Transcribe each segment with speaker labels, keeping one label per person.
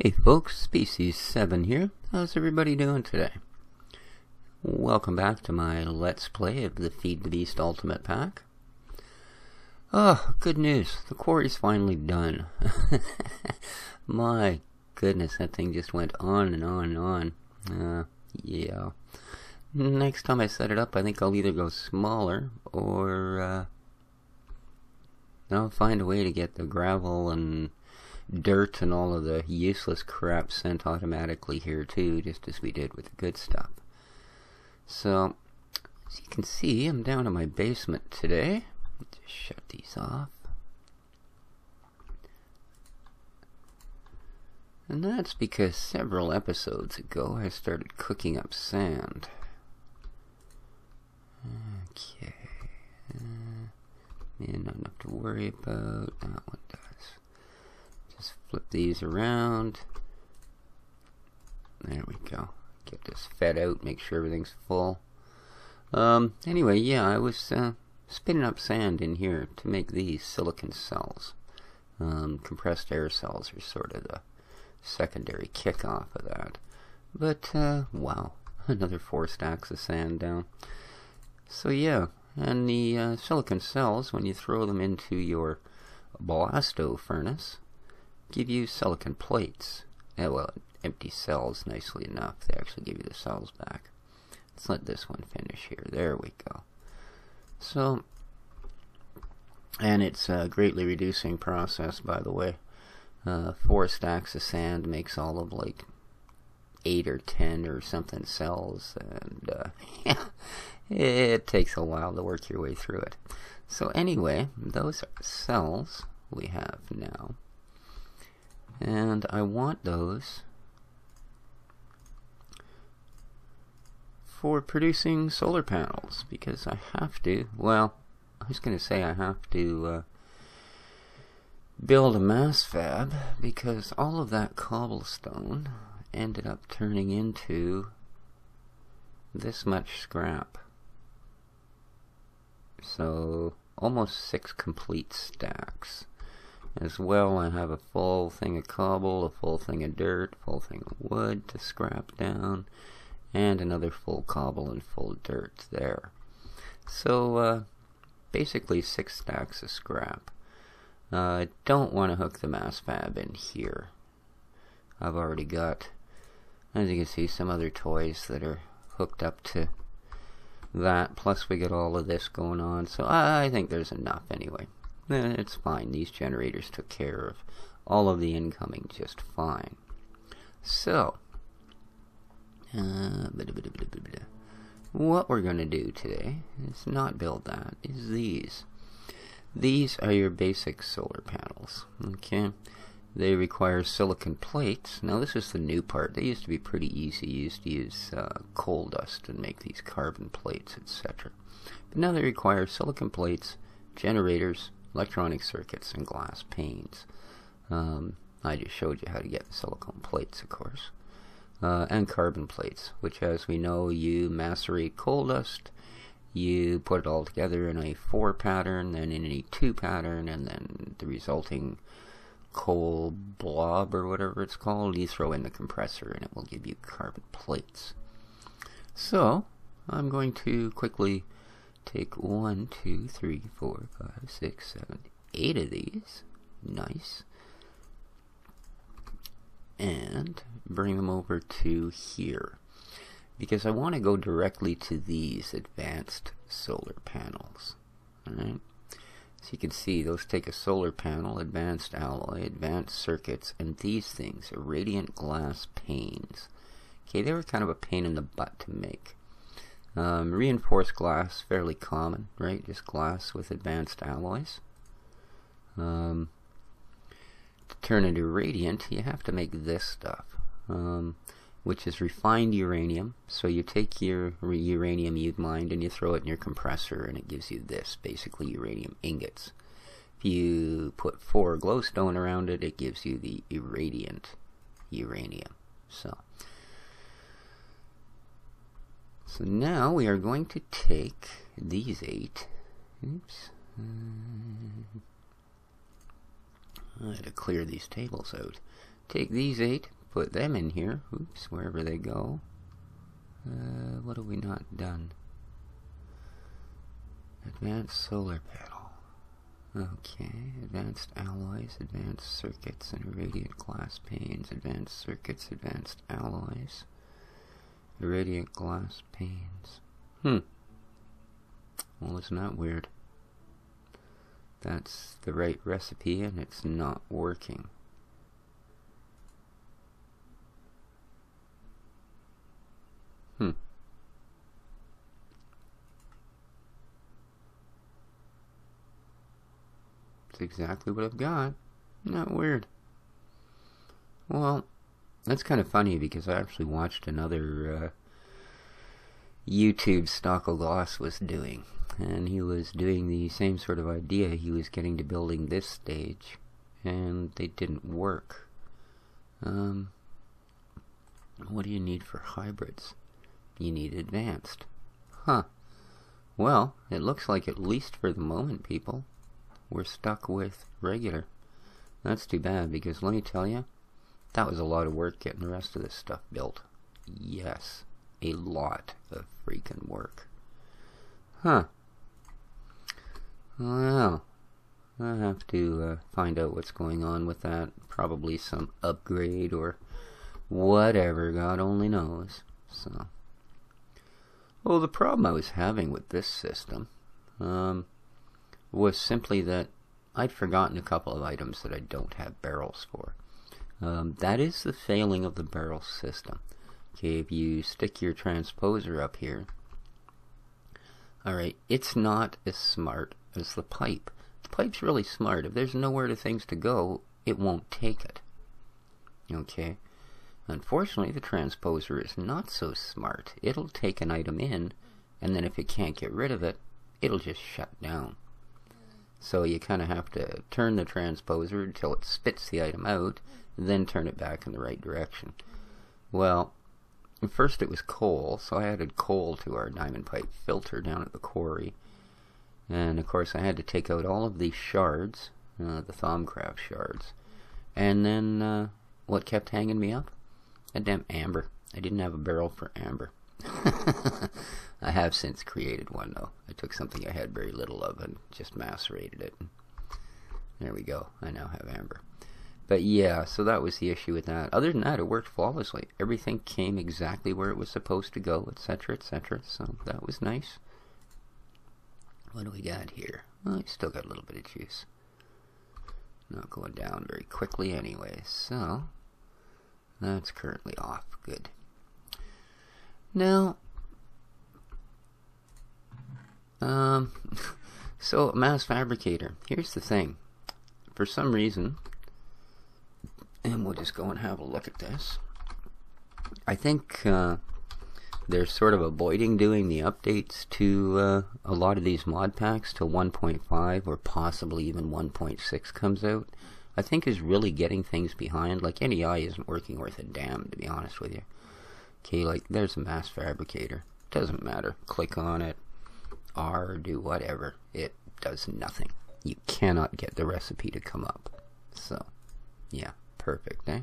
Speaker 1: Hey folks, Species 7 here. How's everybody doing today? Welcome back to my Let's Play of the Feed the Beast Ultimate Pack. Oh, good news. The quarry's finally done. My goodness, that thing just went on and on and on. Yeah. Next time I set it up, I think I'll either go smaller or I'll find a way to get the gravel and dirt and all of the useless crap sent automatically here too, just as we did with the good stuff. So, as you can see, I'm down in my basement today. Just shut these off. And that's because several episodes ago I started cooking up sand. Okay. Not enough to worry about. That one does. Just flip these around. There we go. Get this fed out, make sure everything's full. Anyway, yeah, I was spinning up sand in here to make these silicon cells. Compressed air cells are sort of the secondary kickoff of that. But, wow, another 4 stacks of sand down. So yeah, and the silicon cells, when you throw them into your blasto furnace, give you silicon plates. Well, empty cells, nicely enough. They actually give you the cells back. Let's let this one finish here. There we go. So, and it's a greatly reducing process, by the way. 4 stacks of sand makes all of like 8 or 10 or something cells, and it takes a while to work your way through it. So anyway, those are cells we have now. And I want those for producing solar panels, because I have to, well, I was going to say I have to build a mass fab, because all of that cobblestone ended up turning into this much scrap. So almost 6 complete stacks. As well, I have a full thing of cobble, a full thing of dirt, a full thing of wood to scrap down, and another full cobble and full dirt there. So, basically 6 stacks of scrap. I don't want to hook the mass fab in here. I've already got, as you can see, some other toys that are hooked up to that, plus we got all of this going on, so I think there's enough anyway. It's fine. These generators took care of all of the incoming just fine. So, what we're going to do today is not build that, is these. These are your basic solar panels, okay? They require silicon plates. Now this is the new part. They used to be pretty easy. You used to use coal dust and make these carbon plates, etc. But now they require silicon plates, generators, electronic circuits, and glass panes. I just showed you how to get the silicone plates, of course. And carbon plates, which, as we know, you macerate coal dust, you put it all together in a 4 pattern, then in a 2 pattern, and then the resulting coal blob, or whatever it's called, you throw in the compressor, and it will give you carbon plates. So, I'm going to quickly take 1, 2, 3, 4, 5, 6, 7, 8 of these. Nice. And bring them over to here, because I want to go directly to these advanced solar panels. Alright? So you can see those take a solar panel, advanced alloy, advanced circuits, and these things are radiant glass panes. Okay, they were kind of a pain in the butt to make. Reinforced glass, fairly common, right? Just glass with advanced alloys. To turn into radiant, you have to make this stuff, which is refined uranium. So you take your uranium you've mined and you throw it in your compressor, and it gives you this, basically uranium ingots. If you put 4 glowstone around it, it gives you the irradiant uranium. So now we are going to take these 8. Oops. I had to clear these tables out take these 8, put them in here. Oops, wherever they go. What have we not done? Advanced solar panel. Okay, advanced alloys, advanced circuits, and irradiant glass panes. Advanced circuits, advanced alloys, irradiant glass panes. Well, isn't that weird? That's the right recipe and it's not working. It's exactly what I've got. Not weird. Well, that's kind of funny because I actually watched another YouTube Stocklegloss was doing, and he was doing the same sort of idea. He was getting to building this stage, and they didn't work. What do you need for hybrids? You need advanced. Well, it looks like, at least for the moment, people, we're stuck with regular. That's too bad, because let me tell you, that was a lot of work getting the rest of this stuff built. Yes, a lot of freaking work. Well, I have to find out what's going on with that. Probably some upgrade or whatever, God only knows. So, well, the problem I was having with this system was simply that I'd forgotten a couple of items that I don't have barrels for. That is the failing of the barrel system. Okay, if you stick your transposer up here, alright, it's not as smart as the pipe. The pipe's really smart. If there's nowhere to things to go, it won't take it. Okay? Unfortunately, the transposer is not so smart. It'll take an item in, and then if it can't get rid of it, it'll just shut down. So you kind of have to turn the transposer until it spits the item out, then turn it back in the right direction. Well, first it was coal, so I added coal to our diamond pipe filter down at the quarry. And of course I had to take out all of these shards, the Thaumcraft shards. And then, what kept hanging me up? That damn amber. I didn't have a barrel for amber. I have since created one, though. I took something I had very little of and just macerated it. There we go. I now have amber. But yeah, so that was the issue with that. Other than that, it worked flawlessly. Everything came exactly where it was supposed to go, etc., etc. So that was nice. What do we got here? Well, I still got a little bit of juice. Not going down very quickly anyway, so that's currently off. Good. Now, so mass fabricator. Here's the thing. For some reason, and we'll just go and have a look at this. I think they're sort of avoiding doing the updates to a lot of these mod packs till 1.5 or possibly even 1.6 comes out. I think is really getting things behind. Like, NEI isn't working worth a damn, to be honest with you. Okay, like, there's a mass fabricator. Doesn't matter. Click on it. R, do whatever. It does nothing. You cannot get the recipe to come up. So, yeah, perfect, eh?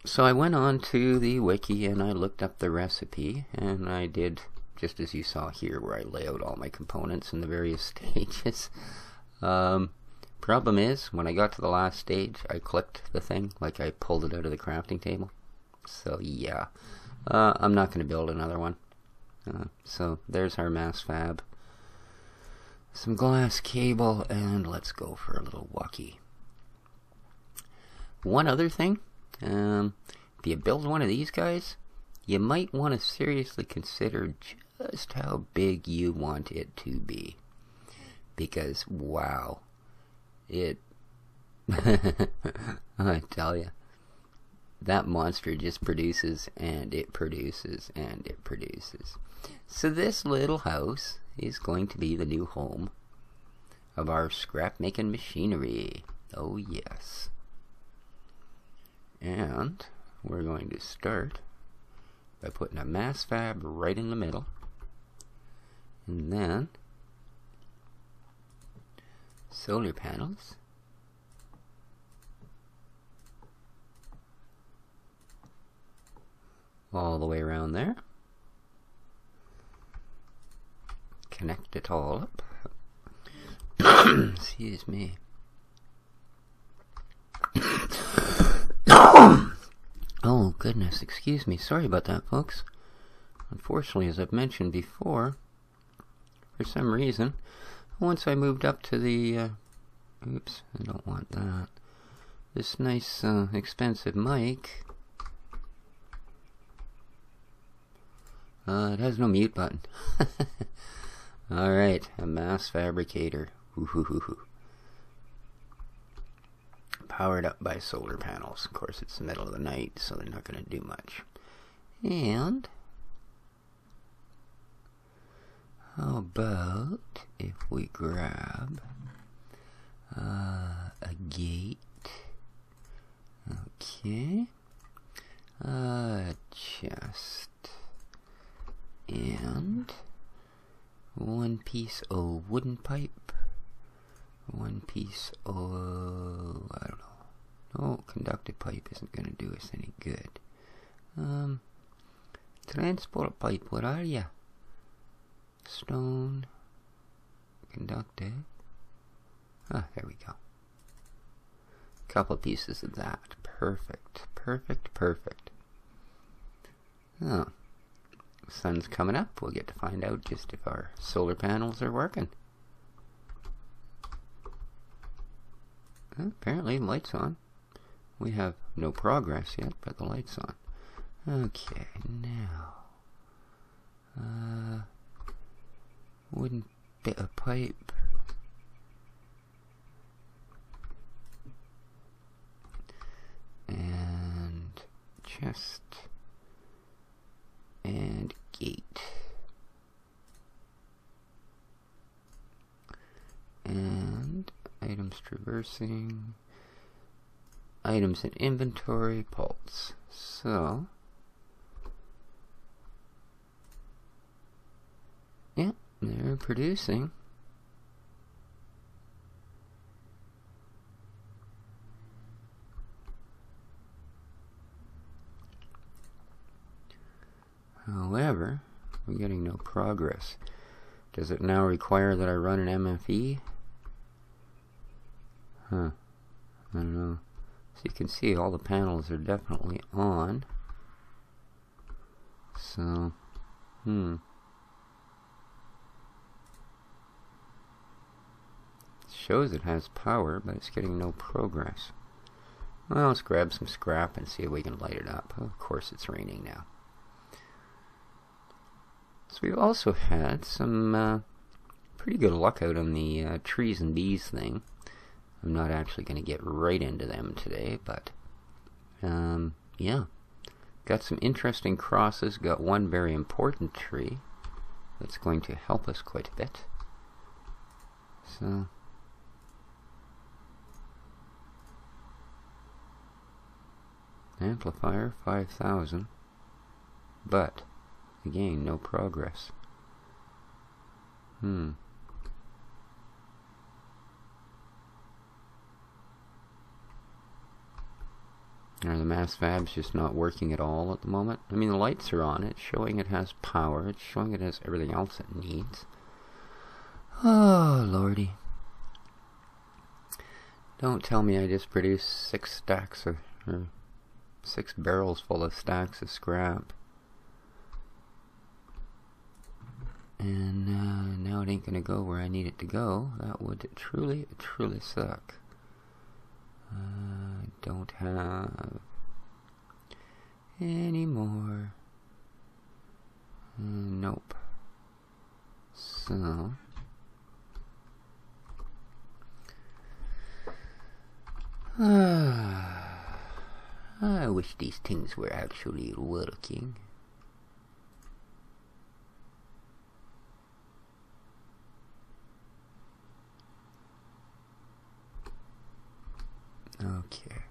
Speaker 1: So I went on to the wiki and I looked up the recipe, and I did just as you saw here, where I lay out all my components in the various stages. Problem is, when I got to the last stage, I clicked the thing, like I pulled it out of the crafting table. So yeah, I'm not going to build another one. So there's our mass fab. Some glass cable, and let's go for a little walkie. One other thing, if you build one of these guys, you might want to seriously consider just how big you want it to be. Because, wow, it, I tell you, that monster just produces, and it produces, and it produces. So this little house is going to be the new home of our scrap-making machinery. Oh, yes. And we're going to start by putting a mass fab right in the middle. And then solar panels. all the way around there. Connect it all up. Excuse me. Oh goodness, excuse me. Sorry about that, folks. Unfortunately, as I've mentioned before, for some reason, once I moved up to the oops, I don't want that. This nice expensive mic, it has no mute button. Alright, a mass fabricator. Ooh-hoo-hoo-hoo. Powered up by solar panels. Of course, it's the middle of the night, so they're not going to do much. And how about if we grab a gate? Okay. A chest. And one piece of wooden pipe. One piece of, I don't know. No, conductive pipe isn't going to do us any good. Transport pipe, where are ya? Stone. Conductive. Ah, there we go. Couple pieces of that. Perfect. Perfect, perfect. Oh. Sun's coming up. We'll get to find out just if our solar panels are working. Apparently the light's on. We have no progress yet, but the light's on. Okay, now wooden bit of pipe. And chest. And gate. And items traversing. Items in inventory, pulse. So, yeah, they're producing. However, we're getting no progress. Does it now require that I run an MFE? Huh. I don't know. So you can see all the panels are definitely on. So, shows it has power, but it's getting no progress. Well, let's grab some scrap and see if we can light it up. Of course it's raining now. So we've also had some pretty good luck out on the trees and bees thing. I'm not actually going to get right into them today, but yeah. Got some interesting crosses. Got one very important tree that's going to help us quite a bit. So, amplifier 5,000, but again, no progress. Are the mass fabs just not working at all at the moment? I mean, the lights are on. It's showing it has power. It's showing it has everything else it needs. Oh, lordy. Don't tell me I just produced 6 stacks of, or 6 barrels full of stacks of scrap. And now it ain't gonna go where I need it to go. That would truly suck. Don't have any more. Nope. So, I wish these things were actually working. Okay.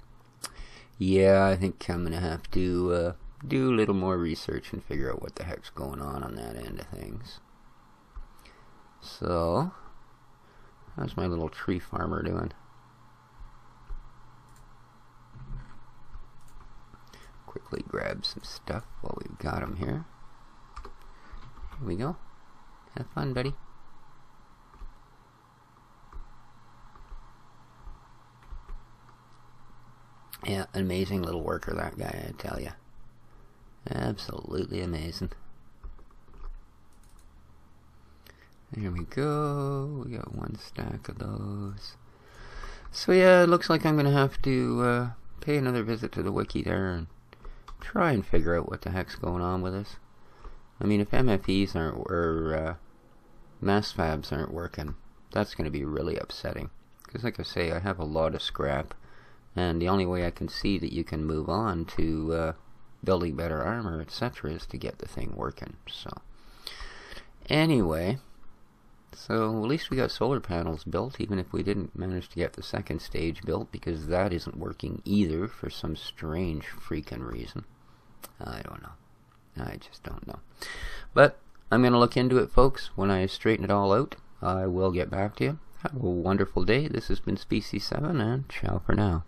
Speaker 1: Yeah, I think I'm gonna have to do a little more research and figure out what the heck's going on that end of things. So, how's my little tree farmer doing? Of quickly grab some stuff while we've got them here. Here we go. Have fun, buddy. Yeah, amazing little worker, that guy, I tell ya. Absolutely amazing. There we go. We got 1 stack of those. So yeah, it looks like I'm going to have to pay another visit to the wiki there and try and figure out what the heck's going on with this. I mean, if MFEs aren't, or mass fabs aren't working, that's going to be really upsetting. Because like I say, I have a lot of scrap, and the only way I can see that you can move on to building better armor, etc., is to get the thing working. So, anyway, so at least we got solar panels built, even if we didn't manage to get the second stage built, because that isn't working either for some strange freaking reason. I don't know. I just don't know. But I'm going to look into it, folks. When I straighten it all out, I will get back to you. Have a wonderful day. This has been Species 7, and ciao for now.